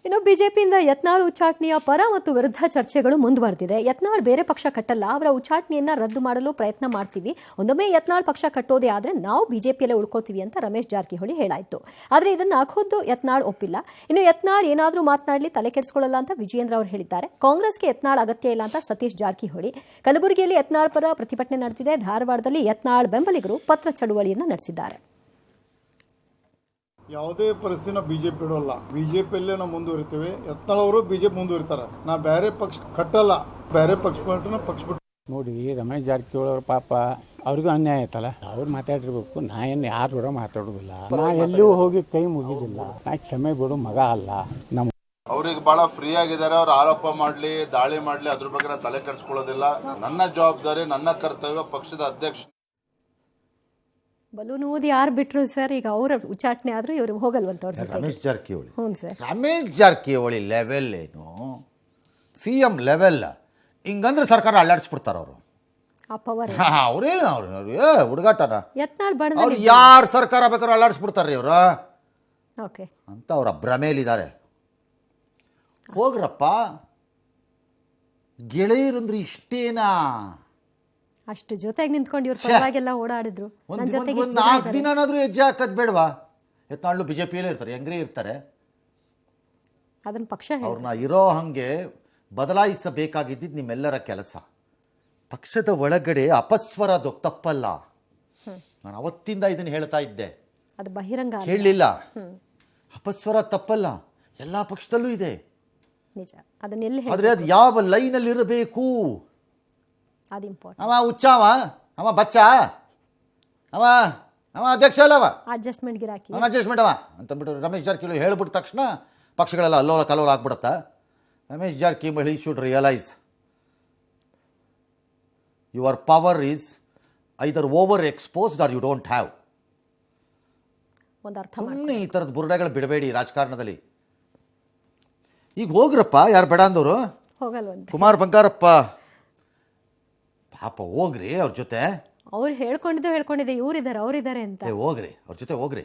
ಇನ್ನು ಬಿಜೆಪಿಯಿಂದ ಯತ್ನಾಳ್ ಉಚ್ಚಾಟನೆಯ ಪರ ಮತ್ತು ವಿರುದ್ಧ ಚರ್ಚೆಗಳು ಮುಂದುವರೆದಿದೆ. ಯತ್ನಾಳ್ ಬೇರೆ ಪಕ್ಷ ಕಟ್ಟಲ್ಲ, ಅವರ ಉಚ್ಚಾಟನೆಯನ್ನ ರದ್ದು ಮಾಡಲು ಪ್ರಯತ್ನ ಮಾಡ್ತೀವಿ. ಒಂದೊಮ್ಮೆ ಯತ್ನಾಳ್ ಪಕ್ಷ ಕಟ್ಟೋದೇ ಆದ್ರೆ ನಾವು ಬಿಜೆಪಿಯಲ್ಲೇ ಉಳ್ಕೋತೀವಿ ಅಂತ ರಮೇಶ್ ಜಾರಕಿಹೊಳಿ ಹೇಳಾಯ್ತು. ಆದ್ರೆ ಇದನ್ನ ಖುದ್ದು ಯತ್ನಾಳ್ ಒಪ್ಪಿಲ್ಲ. ಇನ್ನು ಯತ್ನಾಳ್ ಏನಾದ್ರೂ ಮಾತನಾಡಲಿ ತಲೆ ಕೆಡಿಸ್ಕೊಳ್ಳಲ್ಲ ಅಂತ ವಿಜಯೇಂದ್ರ ಅವರು ಹೇಳಿದ್ದಾರೆ. ಕಾಂಗ್ರೆಸ್ಗೆ ಯತ್ನಾಳ್ ಅಗತ್ಯ ಇಲ್ಲ ಅಂತ ಸತೀಶ್ ಜಾರಕಿಹೊಳಿ. ಕಲಬುರಗಿಯಲ್ಲಿ ಯತ್ನಾಳ್ ಪರ ಪ್ರತಿಭಟನೆ ನಡೆದಿದೆ. ಧಾರವಾಡದಲ್ಲಿ ಯತ್ನಾಳ್ ಬೆಂಬಲಿಗರು ಪತ್ರ ಚಳುವಳಿಯನ್ನು ನಡೆಸಿದ್ದಾರೆ. ಯಾವುದೇ ಪರಿಸ್ಥಿತಿನ ಬಿಜೆಪಿ ಬಿಡೋಲ್ಲ. ಬಿಜೆಪಿಯಲ್ಲೇ ನಾವು ಮುಂದುವರಿತೇವೆ. ಯತ್ನಾಳ್ ಅವರು ಬಿಜೆಪಿ ಮುಂದುವರಿತಾರೆ. ನಾ ಬೇರೆ ಪಕ್ಷ ಕಟ್ಟಲ್ಲ, ಬೇರೆ ಪಕ್ಷ ಬಿಟ್ಟು ನೋಡಿ. ರಮೇಶ್ ಜಾರಕಿಹೊಳಿ ಅವ್ರ ಪಾಪ ಅವ್ರಿಗೂ ಅನ್ಯಾಯ ಆಯ್ತಲ್ಲ, ಅವ್ರು ಮಾತಾಡಿರ್ಬೇಕು. ನಾ ಏನು ಯಾರು ಮಾತಾಡೋದಿಲ್ಲ. ನಾ ಎಲ್ಲೂ ಹೋಗಿ ಕೈ ಮುಗಿದಿಲ್ಲ. ನಾ ಕ್ಷಮೆ ಬಿಡು ಮಗ ಅಲ್ಲ. ನಮ್ಮ ಅವ್ರಿಗೆ ಬಹಳ ಫ್ರೀ ಆಗಿದ್ದಾರೆ. ಅವ್ರು ಆರೋಪ ಮಾಡ್ಲಿ ದಾಳಿ ಮಾಡ್ಲಿ ಅದ್ರ ಬಗ್ಗೆ ನಾನು ತಲೆ ಕೆಡಿಸ್ಕೊಳ್ಳೋದಿಲ್ಲ. ನನ್ನ ಜವಾಬ್ದಾರಿ, ನನ್ನ ಕರ್ತವ್ಯ ಪಕ್ಷದ ಅಧ್ಯಕ್ಷ. ಬಲೂನ್ ಊದಿ ಯಾರು ಬಿಟ್ರು ಸರ್, ಈಗ ಅವ್ರ ಉಚ್ಚಾಟನೆ ಆದ್ರೂ ಇವ್ರು ಹೋಗಲ್ವಂತ ಅವ್ರ ಜೊತೆ. ರಮೇಶ್ ಜಾರಕಿಹೊಳಿ, ಹ್ಞೂ ಸರ್. ರಮೇಶ್ ಜಾರಕಿಹೊಳಿ ಲೆವೆಲ್ ಏನು, CM ಲೆವೆಲ್ ಹಿಂಗಂದ್ರೆ ಸರ್ಕಾರ ಅಲ್ಲಾಡಿಸ್ಬಿಡ್ತಾರ ಅವರು. ಆ ಪವರ್ ಅವ್ರೇನು ಅವ್ರು ಹುಡುಗಾಟನ ಯತ್ನಾಳ್ ಅವ್ರು ಬಣದಲ್ಲಿ ಯಾರು ಸರ್ಕಾರ ಬೇಕಾದ್ರೂ ಅಲ್ಲಾಡಿಸ್ಬಿಡ್ತಾರ್ರಿ ಇವರು ಓಕೆ ಅಂತ ಅವ್ರ ಭ್ರಮೇಲಿದ್ದಾರೆ. ಹೋಗ್ರಪ್ಪ, ಗೆಳೆಯರಂದ್ರೆ ಇಷ್ಟೇನಾ? ಅಷ್ಟು ಜೊತೆಗೆ ನಿಂತ್ಕೊಂಡು ಇವ್ರ ಪರವಾಗೆಲ್ಲ ಓಡಾಡಿದ್ರು. ನನ್ನ ಜೊತೆಗೆ ಒಂದು 4 ದಿನನಾದ್ರೂ ಹೆಜ್ಜೆ ಹಾಕೋದ್ ಬೇಡವಾ? ಯತ್ನಾಳು ಬಿಜೆಪಿಯಲ್ಲೇ ಇರ್ತಾರೆ, ಹೆಂಗ್ರೇ ಇರ್ತಾರೆ. ಅದನ್ನ ಪಕ್ಷ ಅವ್ರನ್ನ ಇರೋ ಹಂಗೆ ಬದಲಾಯಿಸಬೇಕಾಗಿದ್ದು ನಿಮ್ಮೆಲ್ಲರ ಕೆಲಸ. ಪಕ್ಷದ ಒಳಗಡೆ ಅಪಸ್ವರ ತಪ್ಪಲ್ಲ. ನಾನು ಅವತ್ತಿಂದ ಇದನ್ನು ಹೇಳ್ತಾ ಇದ್ದೆ, ಅದು ಬಹಿರಂಗ ಹೇಳಲಿಲ್ಲ. ಅಪಸ್ವರ ತಪ್ಪಲ್ಲ, ಎಲ್ಲಾ ಪಕ್ಷದಲ್ಲೂ ಇದೆ. ನಿಜ, ಅದನ್ನೆಲ್ಲ ಆದ್ರೆ ಅದು ಯಾವ ಲೈನಲ್ಲಿ ಇರಬೇಕು, ಅದು ಇಂಪಾರ್ಟೆಂಟ್. ಅವ ಹುಚ್ಚವ, ಅವ ಬಚ್ಚ, ಅವ ಅಧ್ಯಕ್ಷ ಅಲ್ಲವ, ಅಡ್ಜಸ್ಟ್ಮೆಂಟ್ ಗಿರಾಕಿ, ಅವನ ಅಡ್ಜಸ್ಟ್ಮೆಂಟ್ ಅವ ಅಂತಂದ್ಬಿಟ್ಟು ರಮೇಶ್ ಜಾರಕಿಹೊಳಿ ಹೇಳ್ಬಿಟ್ಟ ತಕ್ಷಣ ಪಕ್ಷಗಳೆಲ್ಲ ಅಲ್ಲೋಲ ಕಲ್ಲೋಲ ಆಗ್ಬಿಡುತ್ತಾ? Ramesh Jarkiholi should realise your power is either over exposed or you don't have. ಒಂದು ಅರ್ಥ ಸುಮ್ಮನೆ ಈ ಥರದ ಬುರುಡೆಗಳು ಬಿಡಬೇಡಿ ರಾಜಕಾರಣದಲ್ಲಿ. ಈಗ ಹೋಗ್ರಪ್ಪ, ಯಾರು ಬೇಡ ಅಂದವರು, ಹೋಗಲ್ವಂತೆ. ಕುಮಾರ್ ಬಂಗಾರಪ್ಪ ಪಾಪ ಹೋಗ್ರಿ ಅವ್ರ ಜೊತೆ. ಅವ್ರು ಹೇಳ್ಕೊಂಡಿದ್ದೆ ಇವ್ರಿದ್ದಾರೆ ಅವ್ರಿದ್ದಾರೆ ಅಂತ. ಹೋಗ್ರಿ ಅವ್ರ ಜೊತೆ ಹೋಗ್ರಿ.